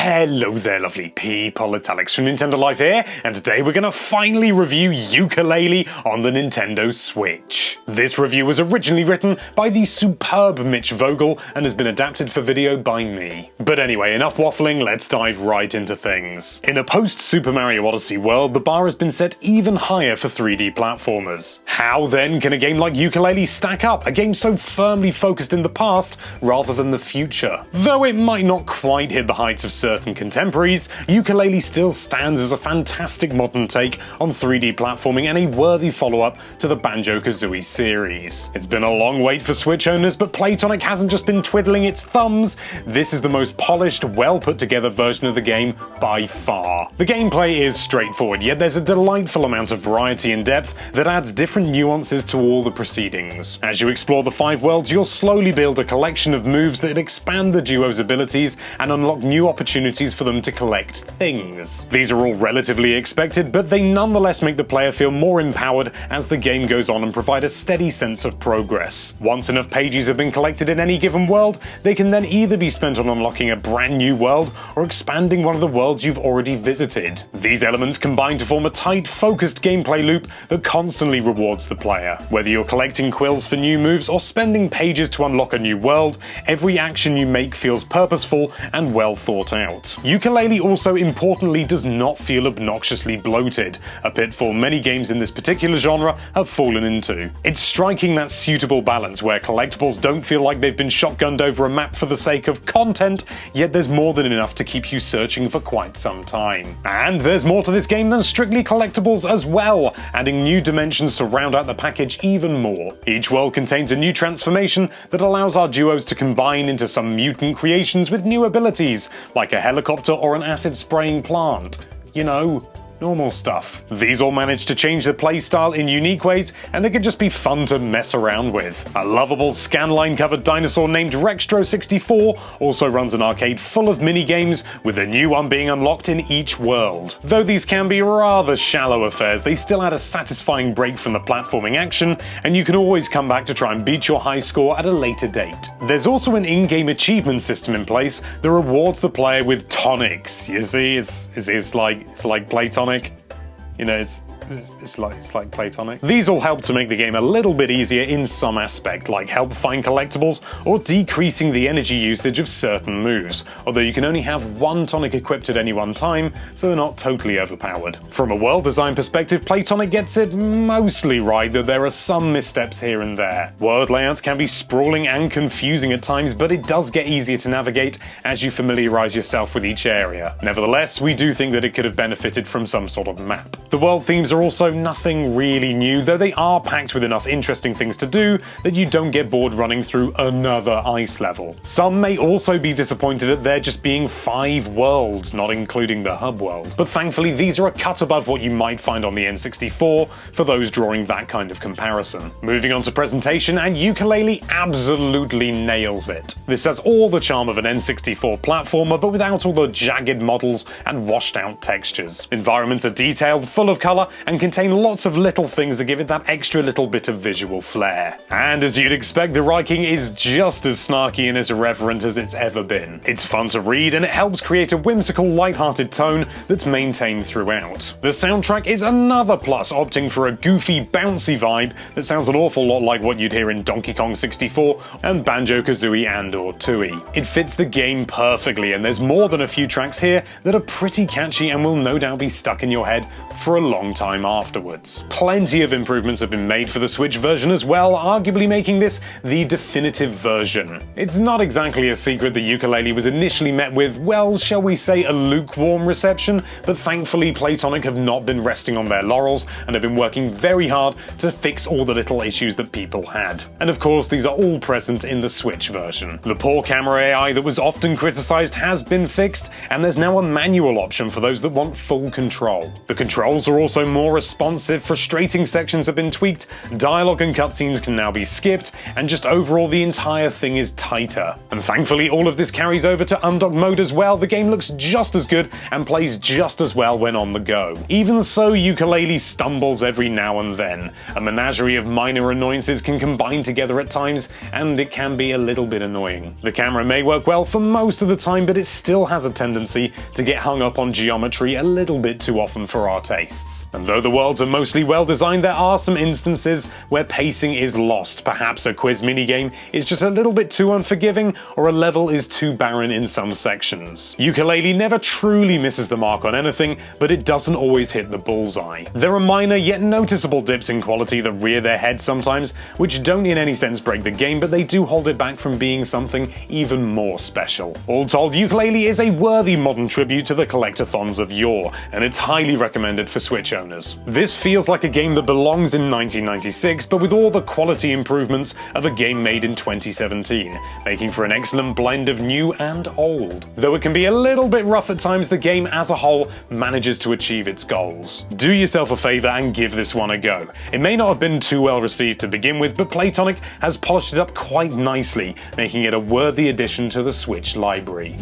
Hello there lovely people, it's Alex from Nintendo Life here, and today we're gonna finally review Yooka-Laylee on the Nintendo Switch. This review was originally written by the superb Mitch Vogel and has been adapted for video by me. But anyway, enough waffling, let's dive right into things. In a post-Super Mario Odyssey world, the bar has been set even higher for 3D platformers. How then can a game like Yooka-Laylee stack up, a game so firmly focused in the past rather than the future? Though it might not quite hit the heights of certain contemporaries, Yooka-Laylee still stands as a fantastic modern take on 3D platforming and a worthy follow-up to the Banjo-Kazooie series. It's been a long wait for Switch owners, but Playtonic hasn't just been twiddling its thumbs. This is the most polished, well put together version of the game by far. The gameplay is straightforward, yet there's a delightful amount of variety and depth that adds different nuances to all the proceedings. As you explore the 5 worlds, you'll slowly build a collection of moves that expand the duo's abilities and unlock new opportunities for them to collect things. These are all relatively expected, but they nonetheless make the player feel more empowered as the game goes on and provide a steady sense of progress. Once enough pages have been collected in any given world, they can then either be spent on unlocking a brand new world or expanding one of the worlds you've already visited. These elements combine to form a tight, focused gameplay loop that constantly rewards the player. Whether you're collecting quills for new moves or spending pages to unlock a new world, every action you make feels purposeful and well thought out. Yooka-Laylee also importantly does not feel obnoxiously bloated, a pitfall many games in this particular genre have fallen into. It's striking that suitable balance where collectibles don't feel like they've been shotgunned over a map for the sake of content, yet there's more than enough to keep you searching for quite some time. And there's more to this game than strictly collectibles as well, adding new dimensions to round out the package even more. Each world contains a new transformation that allows our duos to combine into some mutant creations with new abilities, like a helicopter or an acid-spraying plant. You know, normal stuff. These all manage to change the playstyle in unique ways, and they can just be fun to mess around with. A lovable scanline-covered dinosaur named Rextro64 also runs an arcade full of mini-games, with a new one being unlocked in each world. Though these can be rather shallow affairs, they still add a satisfying break from the platforming action, and you can always come back to try and beat your high score at a later date. There's also an in-game achievement system in place that rewards the player with tonics. You see, it's like Playtonic. You know, it's like Playtonic. These all help to make the game a little bit easier in some aspect, like help find collectibles or decreasing the energy usage of certain moves, although you can only have one tonic equipped at any one time, so they're not totally overpowered. From a world design perspective, Playtonic gets it mostly right, though there are some missteps here and there. World layouts can be sprawling and confusing at times, but it does get easier to navigate as you familiarize yourself with each area. Nevertheless, we do think that it could have benefited from some sort of map. The world themes are also nothing really new, though they are packed with enough interesting things to do that you don't get bored running through another ice level. Some may also be disappointed at there just being 5 worlds, not including the hub world. But thankfully these are a cut above what you might find on the N64 for those drawing that kind of comparison. Moving on to presentation, and Yooka-Laylee absolutely nails it. This has all the charm of an N64 platformer, but without all the jagged models and washed out textures. Environments are detailed, full of colour, and contain lots of little things that give it that extra little bit of visual flair. And as you'd expect, the writing is just as snarky and as irreverent as it's ever been. It's fun to read, and it helps create a whimsical, light-hearted tone that's maintained throughout. The soundtrack is another plus, opting for a goofy, bouncy vibe that sounds an awful lot like what you'd hear in Donkey Kong 64 and Banjo-Kazooie and/or Tooie. It fits the game perfectly, and there's more than a few tracks here that are pretty catchy and will no doubt be stuck in your head for a long time afterwards. Plenty of improvements have been made for the Switch version as well, arguably making this the definitive version. It's not exactly a secret that Yooka-Laylee was initially met with, well, shall we say a lukewarm reception, but thankfully Playtonic have not been resting on their laurels and have been working very hard to fix all the little issues that people had. And of course, these are all present in the Switch version. The poor camera AI that was often criticized has been fixed, and there's now a manual option for those that want full control. The controls are also more more responsive, frustrating sections have been tweaked, dialogue and cutscenes can now be skipped, and just overall the entire thing is tighter. And thankfully all of this carries over to undocked mode as well. The game looks just as good and plays just as well when on the go. Even so, Yooka-Laylee stumbles every now and then. A menagerie of minor annoyances can combine together at times, and it can be a little bit annoying. The camera may work well for most of the time, but it still has a tendency to get hung up on geometry a little bit too often for our tastes. And though the worlds are mostly well designed, there are some instances where pacing is lost. Perhaps a quiz minigame is just a little bit too unforgiving, or a level is too barren in some sections. Yooka-Laylee never truly misses the mark on anything, but it doesn't always hit the bullseye. There are minor yet noticeable dips in quality that rear their head sometimes, which don't in any sense break the game, but they do hold it back from being something even more special. All told, Yooka-Laylee is a worthy modern tribute to the collectathons of yore, and it's highly recommended for Switch owners. This feels like a game that belongs in 1996, but with all the quality improvements of a game made in 2017, making for an excellent blend of new and old. Though it can be a little bit rough at times, the game as a whole manages to achieve its goals. Do yourself a favor and give this one a go. It may not have been too well received to begin with, but Playtonic has polished it up quite nicely, making it a worthy addition to the Switch library.